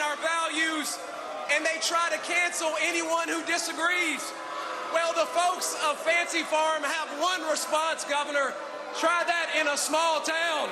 our values, and they try to cancel anyone who disagrees. Well, the folks of Fancy Farm have one response, Governor. Try that in a small town.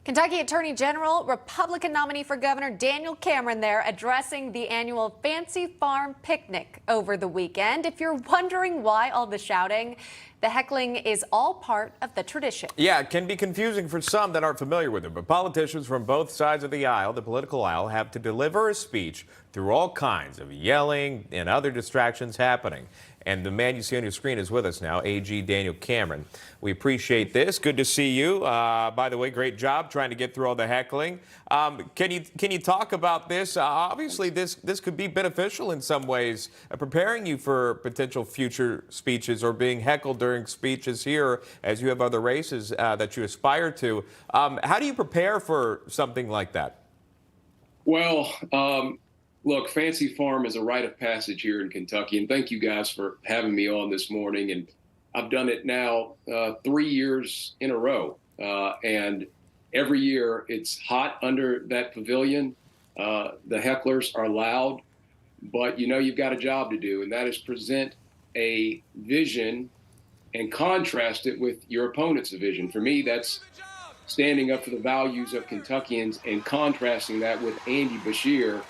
Kentucky Attorney General, Republican nominee for governor Daniel Cameron there addressing the annual Fancy Farm picnic over the weekend. If you're wondering why all the shouting, the heckling is all part of the tradition. Yeah, it can be confusing for some that aren't familiar with it, but politicians from both sides of the aisle, the political aisle, have to deliver a speech through all kinds of yelling and other distractions happening. And the man you see on your screen is with us now, AG Daniel Cameron. We appreciate this. Good to see you. By the way, great job trying to get through all the heckling. Can you talk about this? Obviously, this could be beneficial in some ways, preparing you for potential future speeches or being heckled during speeches here as you have other races that you aspire to. How do you prepare for something like that? Well, look, Fancy Farm is a rite of passage here in Kentucky, and thank you guys for having me on this morning. And I've done it now 3 years in a row, and every year it's hot under that pavilion. The hecklers are loud, but you've got a job to do, and that is present a vision and contrast it with your opponent's vision. For me, that's standing up for the values of Kentuckians and contrasting that with Andy Beshear,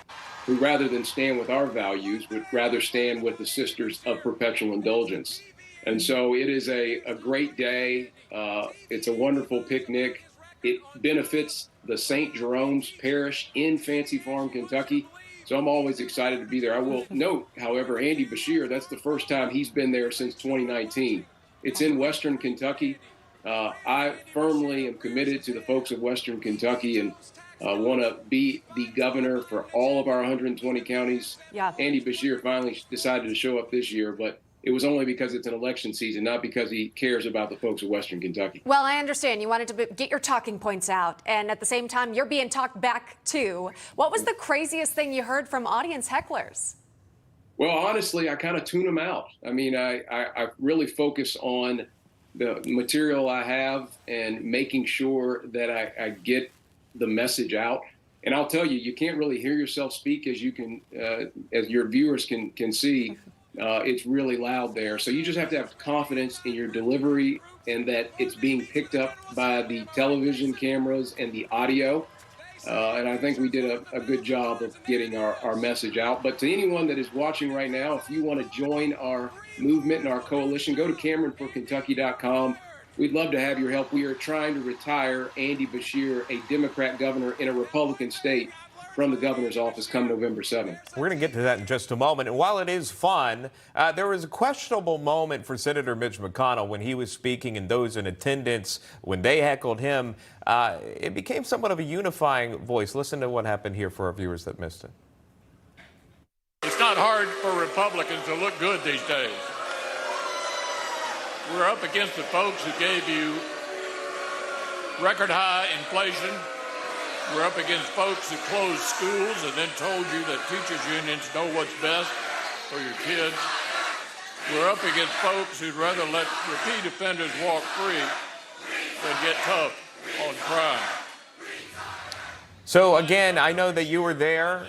who rather than stand with our values, would rather stand with the Sisters of Perpetual Indulgence. And so it is a great day. It's a wonderful picnic. It benefits the St. Jerome's Parish in Fancy Farm, Kentucky. So I'm always excited to be there. I will note, however, Andy Beshear, that's the first time he's been there since 2019. It's in Western Kentucky. I firmly am committed to the folks of Western Kentucky and want to be the governor for all of our 120 counties. Yeah. Andy Beshear finally decided to show up this year, but it was only because it's an election season, not because he cares about the folks of Western Kentucky. Well, I understand you wanted to get your talking points out, and at the same time, you're being talked back too. What was the craziest thing you heard from audience hecklers? Well, honestly, I kind of tune them out. I mean, I really focus on the material I have and making sure that I get the message out. And I'll tell you, you can't really hear yourself speak as you can, as your viewers can see. It's really loud there. So you just have to have confidence in your delivery and that it's being picked up by the television cameras and the audio. And I think we did a good job of getting our message out. But to anyone that is watching right now, if you want to join our movement and our coalition, go to CameronForKentucky.com. We'd love to have your help. We are trying to retire Andy Beshear, a Democrat governor in a Republican state, from the governor's office come November 7th. We're going to get to that in just a moment. And while it is fun, there was a questionable moment for Senator Mitch McConnell when he was speaking and those in attendance, when they heckled him. It became somewhat of a unifying voice. Listen to what happened here for our viewers that missed it. It's not hard for Republicans to look good these days. We're up against the folks who gave you record high inflation. We're up against folks who closed schools and then told you that teachers' unions know what's best for your kids. We're up against folks who'd rather let repeat offenders walk free than get tough on crime. So again, I know that you were there.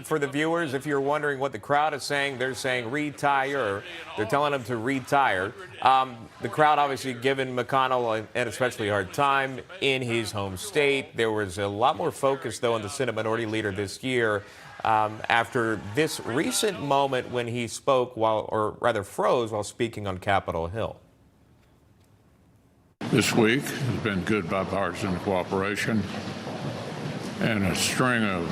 For the viewers, if you're wondering what the crowd is saying, they're saying retire. They're telling him to retire. The crowd obviously giving McConnell an especially hard time in his home state. There was a lot more focus, though, on the Senate Minority Leader this year after this recent moment when he spoke froze while speaking on Capitol Hill. This week has been good bipartisan cooperation and a string of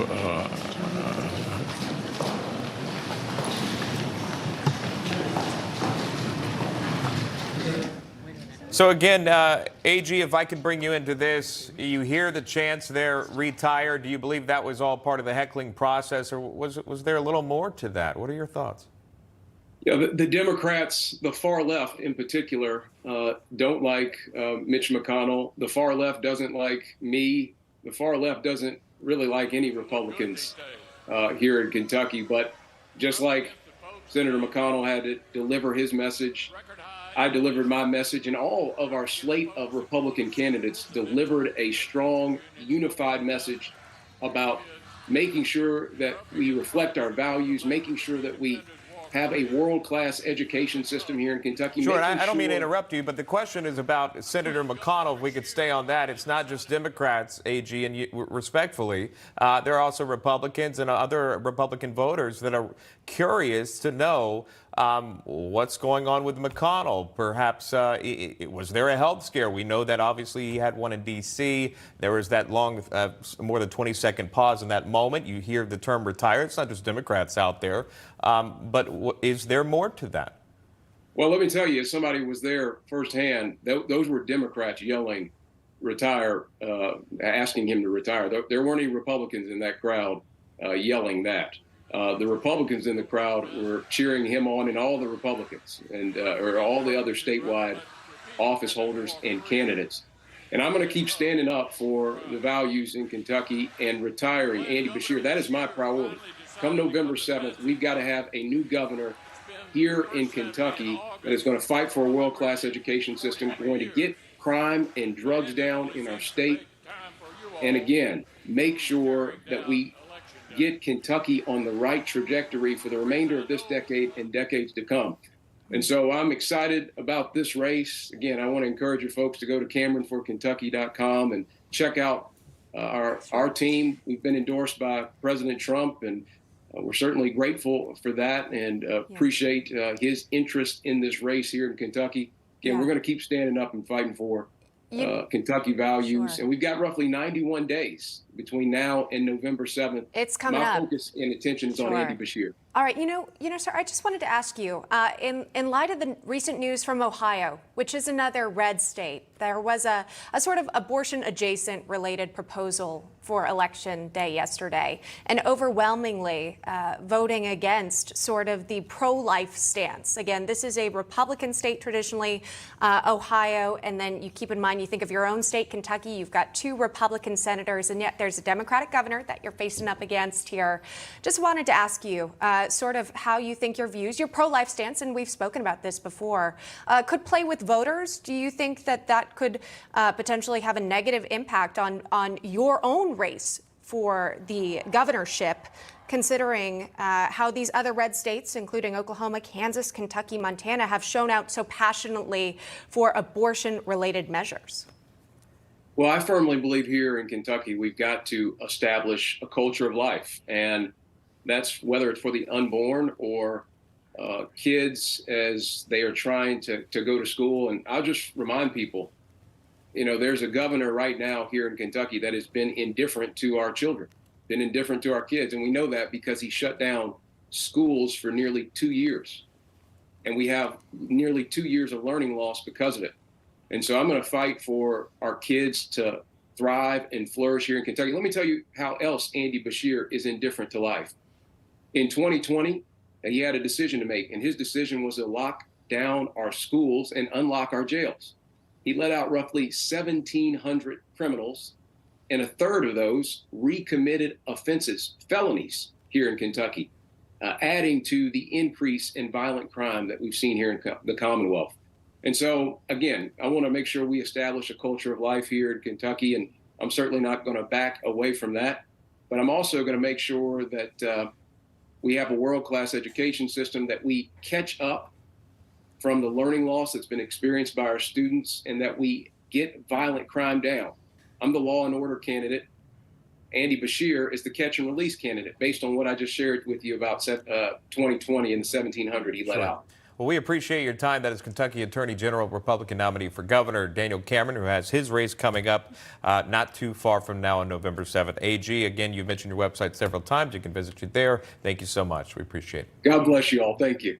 So again, AG, if I could bring you into this, you hear the chants there, retire. Do you believe that was all part of the heckling process, or was there a little more to that? What are your thoughts? Yeah, the Democrats, the far left in particular, don't like Mitch McConnell. The far left doesn't like me. The far left doesn't really like any Republicans here in Kentucky. But just like Senator McConnell had to deliver his message, I delivered my message, and all of our slate of Republican candidates delivered a strong, unified message about making sure that we reflect our values, making sure that we have a world-class education system here in Kentucky. Sure, and I don't mean to interrupt you, but the question is about Senator McConnell. If we could stay on that, it's not just Democrats, AG, and respectfully, there are also Republicans and other Republican voters that are curious to know what's going on with McConnell. Perhaps was there a health scare? We know that obviously he had one in D.C. There was that long, more than 20-second pause in that moment. You hear the term retire. It's not just Democrats out there. But is there more to that? Well, let me tell you, as somebody who was there firsthand, those were Democrats yelling, retire, asking him to retire. There weren't any Republicans in that crowd yelling that. The Republicans in the crowd were cheering him on, and all the Republicans and or all the other statewide office holders and candidates. And I'm going to keep standing up for the values in Kentucky and retiring Andy Beshear. That is my priority. Come November 7th, we've got to have a new governor here in Kentucky that is going to fight for a world-class education system, going to get crime and drugs down in our state, and again, make sure that we get Kentucky on the right trajectory for the remainder of this decade and decades to come. And so I'm excited about this race. Again, I want to encourage you folks to go to CameronForKentucky.com and check out our team. We've been endorsed by President Trump, and we're certainly grateful for that and appreciate his interest in this race here in Kentucky. Again, we're going to keep standing up and fighting for Kentucky values. Sure. And we've got roughly 91 days between now and November 7th. It's coming up. My focus and attention is on Andy Beshear. All right, you know, sir, I just wanted to ask you, in light of the recent news from Ohio, which is another red state, there was a sort of abortion-adjacent related proposal for Election Day yesterday, and overwhelmingly voting against sort of the pro-life stance. Again, this is a Republican state traditionally, Ohio, and then you keep in mind, you think of your own state, Kentucky, you've got 2 Republican senators, and yet there's a Democratic governor that you're facing up against here. Just wanted to ask you, sort of how you think your views, your pro-life stance, and we've spoken about this before, could play with voters. Do you think that that could potentially have a negative impact on your own race for the governorship, considering how these other red states, including Oklahoma, Kansas, Kentucky, Montana, have shown out so passionately for abortion-related measures? Well, I firmly believe here in Kentucky, we've got to establish a culture of life. And that's whether it's for the unborn or kids as they are trying to go to school. And I'll just remind people, you know, there's a governor right now here in Kentucky that has been indifferent to our children, been indifferent to our kids. And we know that because he shut down schools for nearly 2 years. And we have nearly 2 years of learning loss because of it. And so I'm going to fight for our kids to thrive and flourish here in Kentucky. Let me tell you how else Andy Beshear is indifferent to life. In 2020, he had a decision to make, and his decision was to lock down our schools and unlock our jails. He let out roughly 1,700 criminals, and a third of those recommitted offenses, felonies here in Kentucky, adding to the increase in violent crime that we've seen here in the Commonwealth. And so, again, I want to make sure we establish a culture of life here in Kentucky, and I'm certainly not going to back away from that. But I'm also going to make sure that we have a world-class education system, that we catch up from the learning loss that's been experienced by our students, and that we get violent crime down. I'm the law and order candidate. Andy Beshear is the catch and release candidate, based on what I just shared with you about 2020 and the 1,700 he let out. Well, we appreciate your time. That is Kentucky Attorney General, Republican nominee for governor, Daniel Cameron, who has his race coming up not too far from now on November 7th. AG, again, you've mentioned your website several times. You can visit you there. Thank you so much. We appreciate it. God bless you all. Thank you.